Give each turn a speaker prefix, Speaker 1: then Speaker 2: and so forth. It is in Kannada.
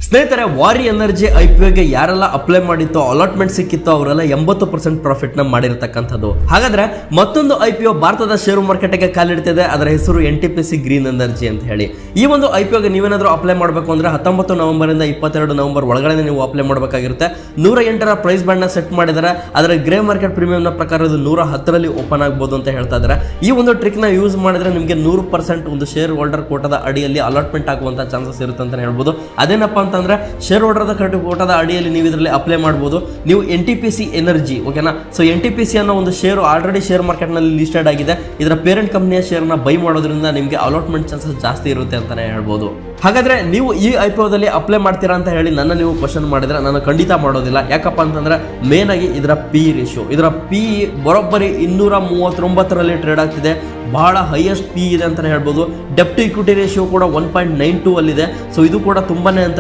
Speaker 1: ಸ್ನೇಹಿತರೆ, ವಾರಿ ಎನರ್ಜಿ IPOಗೆ ಯಾರೆಲ್ಲ ಅಪ್ಲೈ ಮಾಡಿತ್ತೋ, ಅಲಾಟ್ಮೆಂಟ್ ಸಿಕ್ಕಿತ್ತೋ ಅವರೆಲ್ಲ 80% ಪ್ರಾಫಿಟ್ ನ ಮಾಡಿರತಕ್ಕಂಥದ್ದು. ಹಾಗಾದ್ರೆ ಮತ್ತೊಂದು IPO ಭಾರತದ ಷೇರು ಮಾರ್ಕೆಟ್ಗೆ ಕಾಲಿಡ್ತಿದೆ. ಅದರ ಹೆಸರು NTPC ಗ್ರೀನ್ ಎನರ್ಜಿ ಅಂತ ಹೇಳಿ. ಈ ಒಂದು IPOಗೆ ನೀವೇನಾದ್ರೂ ಅಪ್ಲೈ ಮಾಡಬೇಕು ಅಂದ್ರೆ 19 ನವೆಂಬರ್ ಇಂದ 22 ನವೆಂಬರ್ ಒಳಗಡೆ ನೀವು ಅಪ್ಲೈ ಮಾಡಬೇಕಾಗಿರುತ್ತೆ. 108 ಪ್ರೈಸ್ ಬ್ಯಾಂಡ್ ನ ಸೆಟ್ ಮಾಡಿದರೆ. ಅದರ ಗ್ರೇ ಮಾರ್ಕೆಟ್ ಪ್ರೀಮಿಯಂ ನ ಪ್ರಕಾರ ಇದು 110ರಲ್ಲಿ ಓಪನ್ ಆಗಬಹುದು ಅಂತ ಹೇಳ್ತಾ ಇದ್ದಾರೆ. ಈ ಒಂದು ಟ್ರಿಕ್ ನ ಯೂಸ್ ಮಾಡಿದ್ರೆ ನಿಮಗೆ 100% ಒಂದು ಶೇರ್ ಹೋಲ್ಡರ್ ಕೋಟಾದ ಅಡಿಯಲ್ಲಿ ಅಲಾಟ್ಮೆಂಟ್ ಆಗುವಂತ ಚಾನ್ಸಸ್ ಇರುತ್ತೆ ಅಂತ ಹೇಳ್ಬೋದು. ಅದೇನಪ್ಪ ಅಂತಂದ್ರೆ ಶೇರ್ ಹೋಲ್ಡರ್ ಕೋಟಾದ ಅಡಿಯಲ್ಲಿ ನೀವು ಇದರಲ್ಲಿ ಅಪ್ಲೈ ಮಾಡಬಹುದು. ನೀವು NTPC ಎನರ್ಜಿ, ಓಕೆನಾ. ಸೊ NTPC ಅನ್ನೋ ಒಂದು ಶೇರ್ ಆಲ್ರೆಡಿ ಶೇರ್ ಮಾರ್ಕೆಟ್ ನಲ್ಲಿ ಲಿಸ್ಟೆಡ್ ಆಗಿದೆ. ಇದರ ಪೇರೆಂಟ್ ಕಂಪನಿಯ ಶೇರ್ ನ ಬೈ ಮಾಡೋದ್ರಿಂದ ನಿಮಗೆ ಅಲಾಟ್ಮೆಂಟ್ ಚಾನ್ಸಸ್ ಜಾಸ್ತಿ ಇರುತ್ತೆ ಅಂತಾನೆ ಹೇಳ್ಬೋದು. ಹಾಗಾದ್ರೆ ನೀವು ಈ IPOದಲ್ಲಿ ಅಪ್ಲೈ ಮಾಡ್ತೀರಾ ಅಂತ ಹೇಳಿ ನೀವು ಕ್ವಶನ್ ಮಾಡಿದ್ರೆ ನಾನು ಖಂಡಿತ ಮಾಡೋದಿಲ್ಲ. ಯಾಕಪ್ಪ ಅಂತಂದ್ರೆ ಮೇನ್ ಆಗಿ ಇದರ PE ರೇಷಿಯೋ, ಇದರ PE ಬರೋಬ್ಬರಿ 239ರಲ್ಲಿ ಟ್ರೇಡ್ ಆಗ್ತಿದೆ. ಬಹಳ ಹೈಯೆಸ್ಟ್ PE ಇದೆ ಅಂತಾನೆ ಹೇಳ್ಬೋದು. ಡೆಪ್ಟ್ ಇಕ್ವಿಟಿ ರೇಷಿಯೋ ಕೂಡ 1.92 ಅಲ್ಲಿದೆ. ಸೊ ಇದು ಕೂಡ ತುಂಬಾನೇ ಅಂತ